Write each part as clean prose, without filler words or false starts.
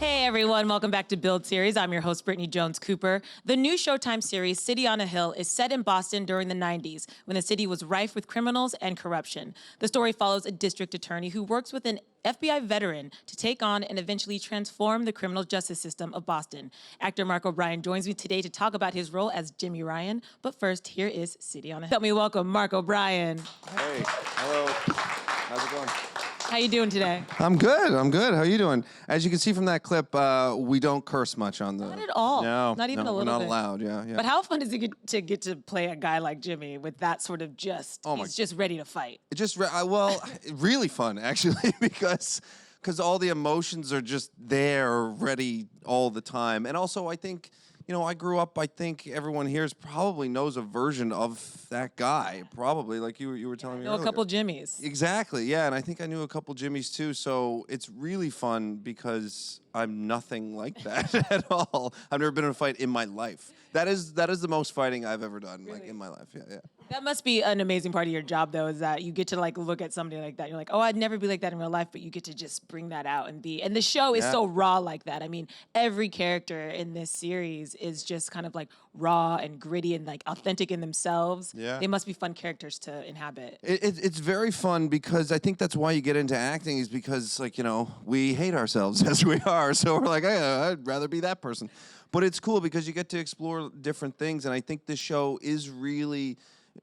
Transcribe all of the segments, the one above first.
Hey everyone, welcome back to Build Series. I'm your host, Brittany Jones Cooper. The new Showtime series, City on a Hill, is set in Boston during the 90s, when the city was rife with criminals and corruption. The story follows a district attorney who works with an FBI veteran to take on and eventually transform the criminal justice system of Boston. Actor Mark O'Brien joins me today to talk about his role as Jimmy Ryan. But first, here is City on a Hill. Help me welcome Mark O'Brien. Hey, hello. How's it going? How you doing today? I'm good. How are you doing? As you can see from that clip, we don't curse much on the... Not at all. No. Not even a little bit. We're not allowed, yeah. But how fun is it to get to play a guy like Jimmy with that sort of he's just ready to fight? Really fun, actually, because all the emotions are just there, ready all the time. And also, I think... I grew up, I think everyone here probably knows a version of that guy, probably, like you were telling me earlier. A couple Jimmys. Exactly, yeah, and I think I knew a couple Jimmys too, so it's really fun because I'm nothing like that at all. I've never been in a fight in my life. That is the most fighting I've ever done, really? like in my life, yeah. That must be an amazing part of your job, though, is that you get to look at somebody like that. You're like, oh, I'd never be like that in real life, but you get to just bring that out and the show is so raw like that. I mean, every character in this series is just kind of raw and gritty and authentic in themselves. Yeah. They must be fun characters to inhabit. It's very fun because I think that's why you get into acting is because, we hate ourselves as we are. So we're like, I'd rather be that person. But it's cool because you get to explore different things. And I think this show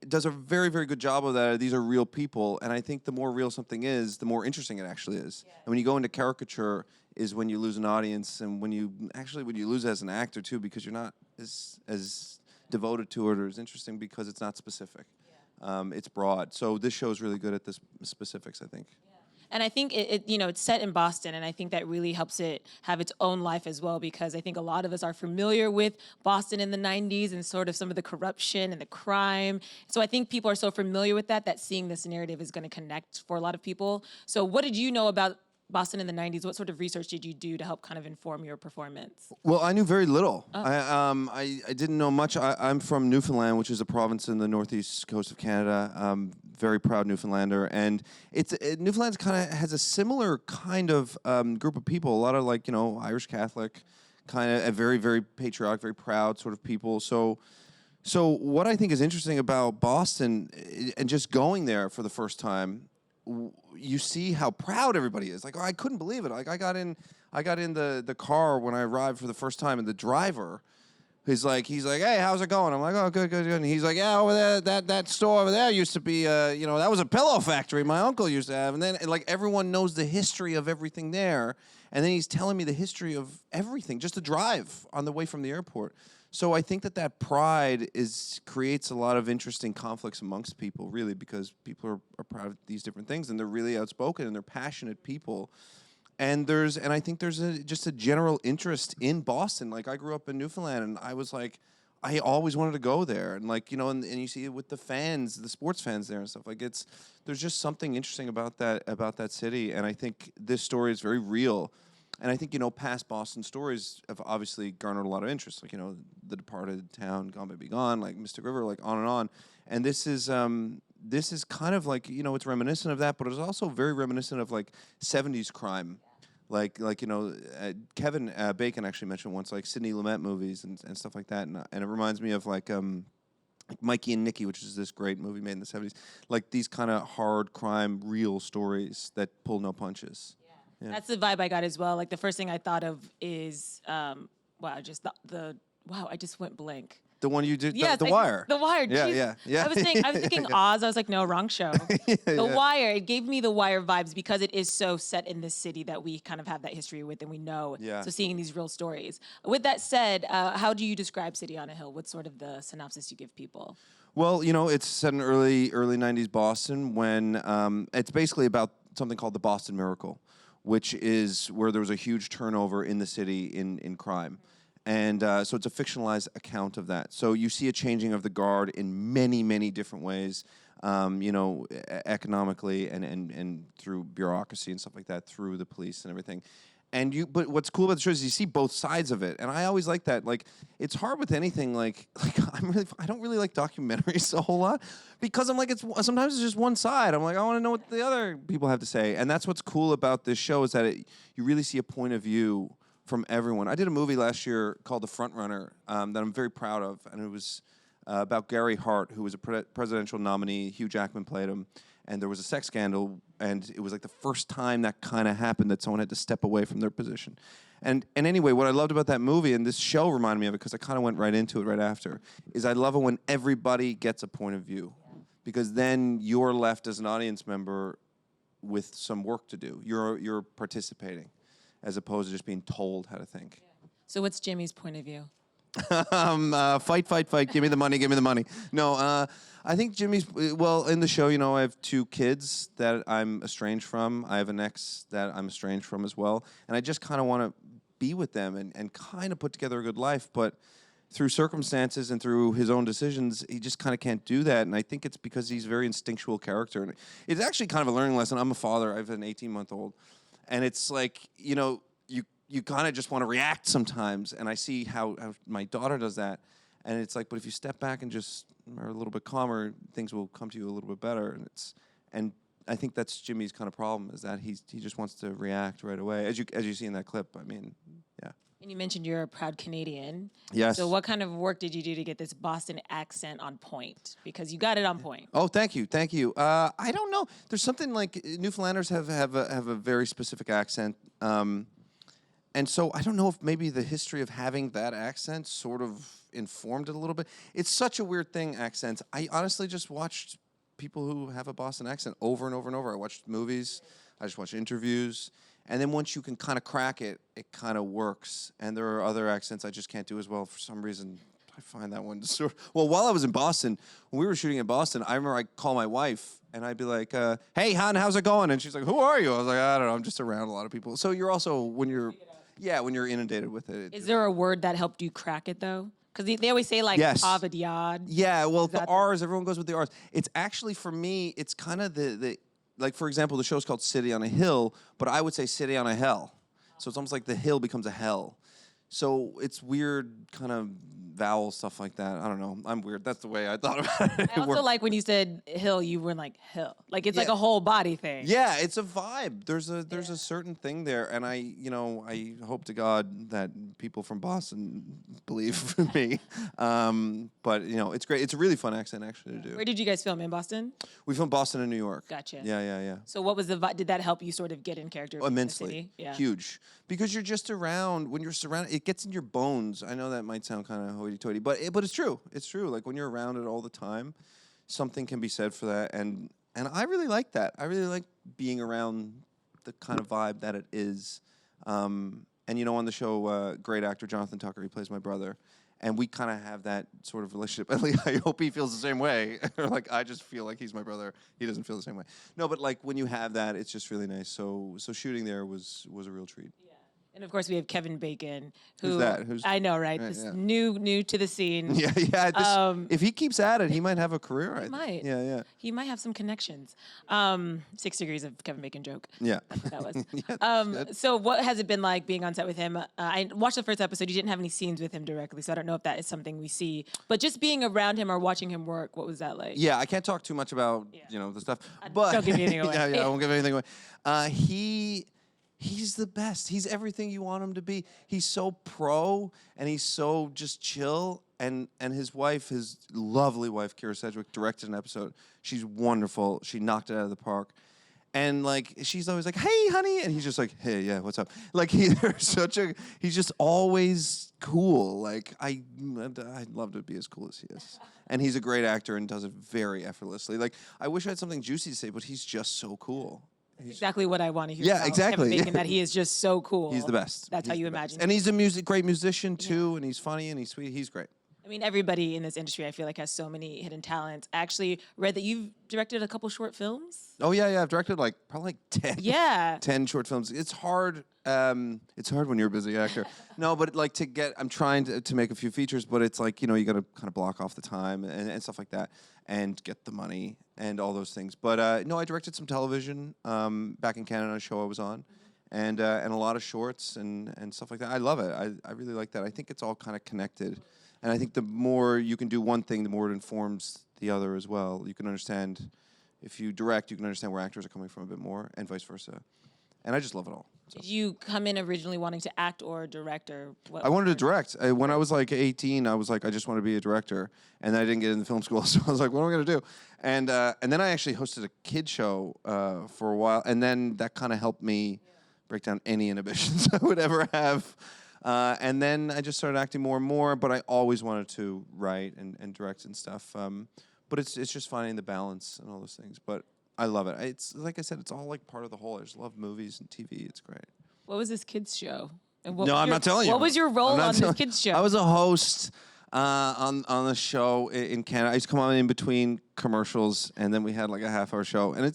does a very, very good job of that. These are real people. And I think the more real something is, the more interesting it actually is. Yeah. And when you go into caricature is when you lose an audience and when you lose as an actor too, because you're not as devoted to it or as interesting because it's not specific. Yeah. It's broad. So this show is really good at the specifics, I think. And I think it's set in Boston, and I think that really helps it have its own life as well, because I think a lot of us are familiar with Boston in the 90s and sort of some of the corruption and the crime. So I think people are so familiar with that seeing this narrative is going to connect for a lot of people. So what did you know about Boston in the 90s? What sort of research did you do to help kind of inform your performance? Well, I knew very little. Oh. I didn't know much. I'm from Newfoundland, which is a province in the northeast coast of Canada. Very proud Newfoundlander. And Newfoundland kind of has a similar kind of group of people. A lot of Irish Catholic, kind of a very, very patriotic, very proud sort of people. So what I think is interesting about Boston and just going there for the first time, you see how proud everybody is. I couldn't believe it. I got in the car when I arrived for the first time, and the driver, he's like, hey, how's it going? I'm like, oh, good. And he's like, yeah, over there, that store over there used to be, that was a pillow factory my uncle used to have. And then everyone knows the history of everything there. And then he's telling me the history of everything, just the drive on the way from the airport. So I think that pride creates a lot of interesting conflicts amongst people, really, because people are proud of these different things, and they're really outspoken, and they're passionate people. And I think there's just a general interest in Boston. I grew up in Newfoundland, and I was I always wanted to go there. And and you see it with the fans, the sports fans there and stuff. There's just something interesting about that city. And I think this story is very real. And I think, past Boston stories have obviously garnered a lot of interest. The Departed Town, Gone Baby Gone, Mystic River, on and on. And this is kind of it's reminiscent of that, but it's also very reminiscent of 70s crime. Kevin Bacon actually mentioned once Sidney Lumet movies and stuff like that. And it reminds me of Mikey and Nicky, which is this great movie made in the 70s. These kind of hard crime, real stories that pull no punches. Yeah. That's the vibe I got as well. The first thing I thought of is, I just went blank. The one you did, yes, the Wire. The Wire. Yeah. I was thinking Oz. I was like, no, wrong show. The Wire. It gave me the Wire vibes because it is so set in this city that we kind of have that history with and we know. Yeah. So seeing these real stories. With that said, how do you describe City on a Hill? What's sort of the synopsis you give people? Well, it's set in early 90s Boston when it's basically about something called the Boston Miracle, which is where there was a huge turnover in the city in crime. And so it's a fictionalized account of that. So you see a changing of the guard in many, many different ways, economically and through bureaucracy and stuff like that, through the police and everything. But what's cool about the show is you see both sides of it, and I always like that. It's hard with anything. I don't really like documentaries a whole lot because I'm sometimes it's just one side. I'm I want to know what the other people have to say, and that's what's cool about this show is that you really see a point of view from everyone. I did a movie last year called The Front Runner that I'm very proud of, and it was about Gary Hart, who was a presidential nominee. Hugh Jackman played him, and there was a sex scandal, and it was like the first time that kind of happened that someone had to step away from their position. And anyway, what I loved about that movie, and this show reminded me of it because I kind of went right into it right after, is I love it when everybody gets a point of view, because then you're left as an audience member with some work to do. You're participating, as opposed to just being told how to think. So what's Jimmy's point of view? Fight, give me the money. No, I think Jimmy's, well, in the show, you know, I have 2 kids that I'm estranged from. I have an ex that I'm estranged from as well. And I just kind of want to be with them and kind of put together a good life. But through circumstances and through his own decisions, he just kind of can't do that. And I think it's because he's a very instinctual character. And it's actually kind of a learning lesson. I'm a father. I have an 18-month-old. And it's like, you know, you kind of just want to react sometimes, and I see how my daughter does that, and it's like, but if you step back and just are a little bit calmer, things will come to you a little bit better, and I think that's Jimmy's kind of problem, is that he just wants to react right away, as you see in that clip. I mean, yeah. And you mentioned you're a proud Canadian. Yes. So what kind of work did you do to get this Boston accent on point? Because you got it on point. Oh, thank you. I don't know. There's something like Newfoundlanders have a very specific accent. And so I don't know if maybe the history of having that accent sort of informed it a little bit. It's such a weird thing, accents. I honestly just watched people who have a Boston accent over and over and over. I watched movies. I just watched interviews. And then once you can kind of crack it, it kind of works. And there are other accents I just can't do as well. For some reason, I find that one sort of... Well, while I was in Boston, when we were shooting in Boston, I remember I'd call my wife, and I'd be like, hey, hon, how's it going? And she's like, who are you? I was like, I don't know. I'm just around a lot of people. So you're also, when you're inundated with it. Is there a word that helped you crack it, though? Because they always say, like, Yes. Avidyad. Yeah, well, the R's, everyone goes with the R's. It's actually, for me, it's kind of the like, for example, the show's called City on a Hill, but I would say City on a Hell. So it's almost like the hill becomes a hell. So it's weird kind of vowel stuff like that. I don't know. I'm weird. That's the way I thought about it. I also like when you said hill, you were like hill. Like it's like a whole body thing. Yeah, it's a vibe. There's a certain thing there, and I hope to God that people from Boston believe me. But it's great. It's a really fun accent actually to do. Where did you guys film, in Boston? We filmed Boston and New York. Gotcha. Yeah. So what was did that help you sort of get in character? Immensely. In the city? Yeah. Huge. Because you're just around, when you're surrounded, it gets in your bones. I know that might sound kind of hoity-toity, but it's true. It's true. Like when you're around it all the time, something can be said for that. And I really like that. I really like being around the kind of vibe that it is. And on the show, great actor Jonathan Tucker, he plays my brother. And we kind of have that sort of relationship. At least I hope he feels the same way. Or like I just feel like he's my brother. He doesn't feel the same way. No, but like when you have that, it's just really nice. So shooting there was a real treat. Yeah. And of course we have Kevin Bacon, who Who's that? I know, right? This new to the scene. Yeah. If he keeps at it, he might have a career. He might. Yeah. He might have some connections. 6 degrees of Kevin Bacon joke. Yeah. That was. So what has it been like being on set with him? I watched the first episode. You didn't have any scenes with him directly, so I don't know if that is something we see. But just being around him or watching him work, what was that like? Yeah, I can't talk too much about the stuff. But don't give anything away. I won't give anything away. He's the best. He's everything you want him to be. He's so pro, and he's so just chill. And his wife, his lovely wife, Kira Sedgwick, directed an episode. She's wonderful. She knocked it out of the park. And like she's always like, "Hey, honey," and he's just like, "Hey, yeah, what's up?" Like he's just always cool. Like I'd love to be as cool as he is. And he's a great actor and does it very effortlessly. Like I wish I had something juicy to say, but he's just so cool. Exactly what I want to hear. Yeah, about exactly. Kevin Bacon, that he is just so cool. He's the best. That's how you imagine. And he's a great musician too, and he's funny and he's sweet. He's great. I mean, everybody in this industry, I feel like, has so many hidden talents. I actually read that you've directed a couple short films. Oh yeah. I've directed probably 10. Yeah. 10 short films. It's hard. It's hard when you're a busy actor. No, but like I'm trying to make a few features, but it's like you got to kind of block off the time and stuff like that, and get the money and all those things. But no, I directed some television back in Canada, a show I was on, and a lot of shorts and stuff like that. I love it. I really like that. I think it's all kind of connected. And I think the more you can do one thing, the more it informs the other as well. You can understand, if you direct, you can understand where actors are coming from a bit more, and vice versa. And I just love it all. Did you come in originally wanting to act or direct, or what? I wanted to direct. When I was like 18, I was like, I just want to be a director, and I didn't get into film school, so I was like, what am I going to do? And then I actually hosted a kid show for a while, and then that kind of helped me break down any inhibitions I would ever have. And then I just started acting more and more, but I always wanted to write and direct and stuff. But it's just finding the balance and all those things. But I love it. It's like I said, it's all like part of the whole. I just love movies and TV. It's great. What was this kids show? And No, I'm not telling you. What was your role on this kids show? I was a host on the show in Canada. I used to come on in between commercials, and then we had like a half-hour show. And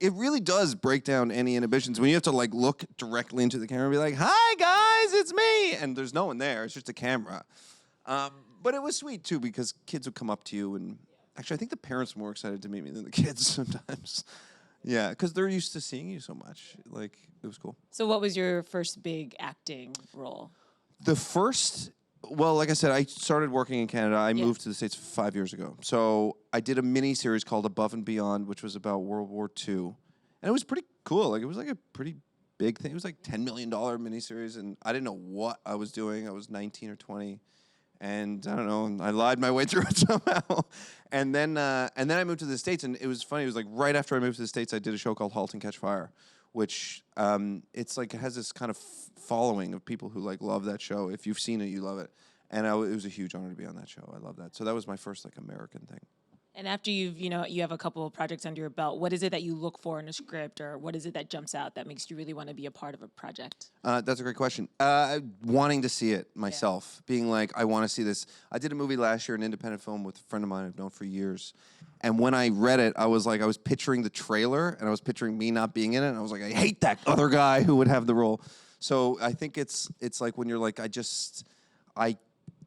it really does break down any inhibitions when you have to like look directly into the camera and be like, "Hi guys, it's me," and there's no one there. It's just a camera. But it was sweet too because kids would come up to you, and actually, I think the parents were more excited to meet me than the kids sometimes. Yeah, because they're used to seeing you so much. Like, it was cool. So what was your first big acting role? The first, well, like I said, I started working in Canada. I moved to the States 5 years ago. So I did a mini series called Above and Beyond, which was about World War II. And it was pretty cool. Like, it was like a pretty big thing. It was like $10 million mini series, and I didn't know what I was doing. I was 19 or 20. And I don't know, I lied my way through it somehow. And then I moved to the States, and it was funny. It was like right after I moved to the States, I did a show called Halt and Catch Fire, which it's like it has this kind of following of people who like love that show. If you've seen it, you love it. And it was a huge honor to be on that show. I love that. So that was my first like American thing. And after you have a couple of projects under your belt, what is it that you look for in a script, or what is it that jumps out that makes you really want to be a part of a project? That's a great question. Wanting to see it myself, being like, I want to see this. I did a movie last year, an independent film with a friend of mine I've known for years. And when I read it, I was picturing the trailer, and I was picturing me not being in it, and I was like, I hate that other guy who would have the role. So I think it's like when you're like, I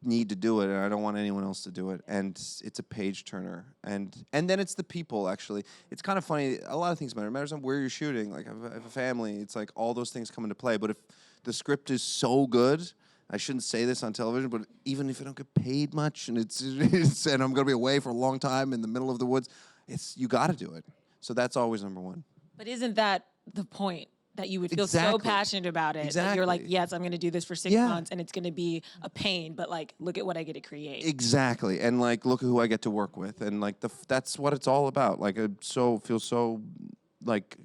need to do it, and I don't want anyone else to do it, and it's a page turner, and then it's the people. Actually, it's kind of funny. A lot of things matter. It matters on where you're shooting. Like, I have a family. It's like all those things come into play. But if the script is so good, I shouldn't say this on television, but even if I don't get paid much, and and I'm gonna be away for a long time in the middle of the woods, you got to do it. So that's always number one. But isn't that the point? That you would feel so passionate about it. That you're like, yes, I'm going to do this for 6 months, and it's going to be a pain, but like, look at what I get to create. Exactly. And like, look at who I get to work with. And like, that's what it's all about. Like, I feel so like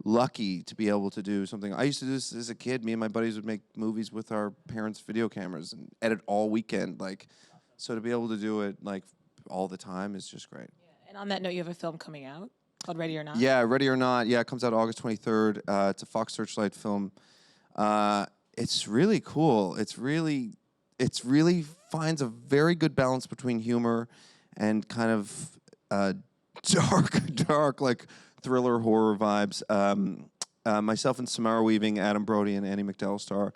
lucky to be able to do something. I used to do this as a kid. Me and my buddies would make movies with our parents' video cameras and edit all weekend. Like, so to be able to do it like all the time is just great. Yeah. And on that note, you have a film coming out called Ready or Not? Yeah, Ready or Not. Yeah, it comes out August 23rd. It's a Fox Searchlight film. It's really cool. It's really finds a very good balance between humor and kind of dark like thriller horror vibes. Myself and Samara Weaving, Adam Brody, and Annie McDowell star,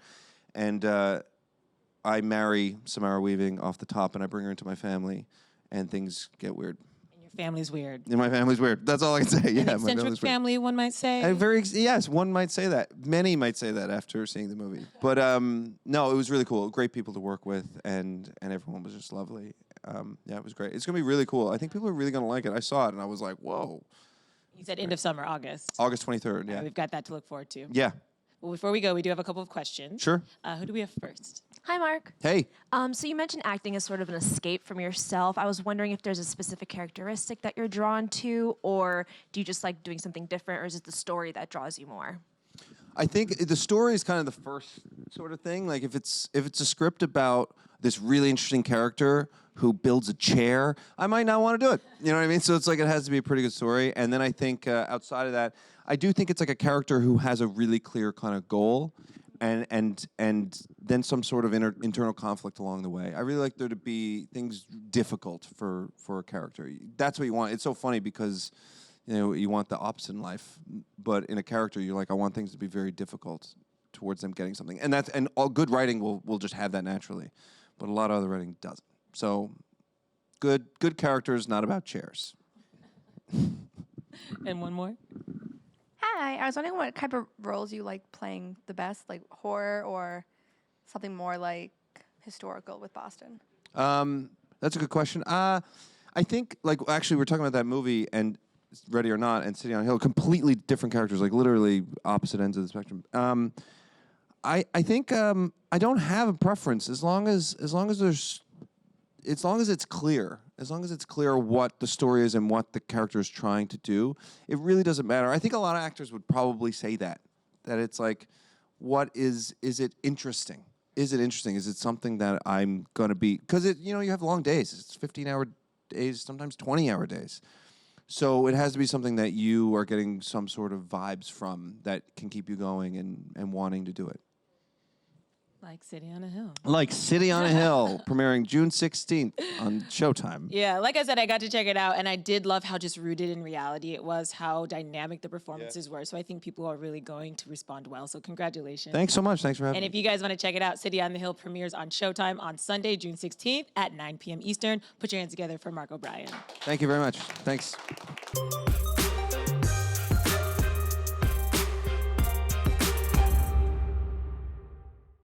and I marry Samara Weaving off the top, and I bring her into my family, and things get weird. Family's weird. Yeah, my family's weird. That's all I can say. An eccentric family, one might say. Yes, one might say that. Many might say that after seeing the movie. But no, it was really cool. Great people to work with, and everyone was just lovely. Yeah, it was great. It's gonna be really cool. I think people are really gonna like it. I saw it and I was like, whoa. You said end of summer, August. August 23rd. Yeah. Right, we've got that to look forward to. Yeah. Well, before we go, we do have a couple of questions. Sure. Who do we have first? Hi, Mark. Hey. So you mentioned acting as sort of an escape from yourself. I was wondering if there's a specific characteristic that you're drawn to, or do you just like doing something different, or is it the story that draws you more? I think the story is kind of the first sort of thing. Like if it's a script about this really interesting character who builds a chair, I might not want to do it. You know what I mean? So it's like it has to be a pretty good story. And then I think outside of that, I do think it's like a character who has a really clear kind of goal, and then some sort of internal conflict along the way. I really like there to be things difficult for a character. That's what you want. It's so funny because you want the opposite in life, but in a character you're like, I want things to be very difficult towards them getting something. And all good writing will just have that naturally, but a lot of other writing doesn't. So good characters, not about chairs. And one more. Hi, I was wondering what type of roles you like playing the best, like horror or something more like historical with Boston. That's a good question. I think, like, actually, we're talking about that movie, and Ready or Not and City on a Hill, completely different characters, like literally opposite ends of the spectrum. I think I don't have a preference as long as it's clear. As long as it's clear what the story is and what the character is trying to do, it really doesn't matter. I think a lot of actors would probably say that it's like, what is it interesting? Is it interesting? Is it something that I'm gonna be? Because you have long days. It's 15-hour days, sometimes 20-hour days. So it has to be something that you are getting some sort of vibes from that can keep you going and wanting to do it. Like City on a Hill. Like City on a Hill, premiering June 16th on Showtime. Yeah, like I said, I got to check it out, and I did love how just rooted in reality it was, how dynamic the performances were. So I think people are really going to respond well. So congratulations. Thanks so much. Thanks for having And me. if you guys want to check it out, City on the Hill premieres on Showtime on Sunday, June 16th at 9 p.m. Eastern. Put your hands together for Mark O'Brien. Thank you very much. Thanks.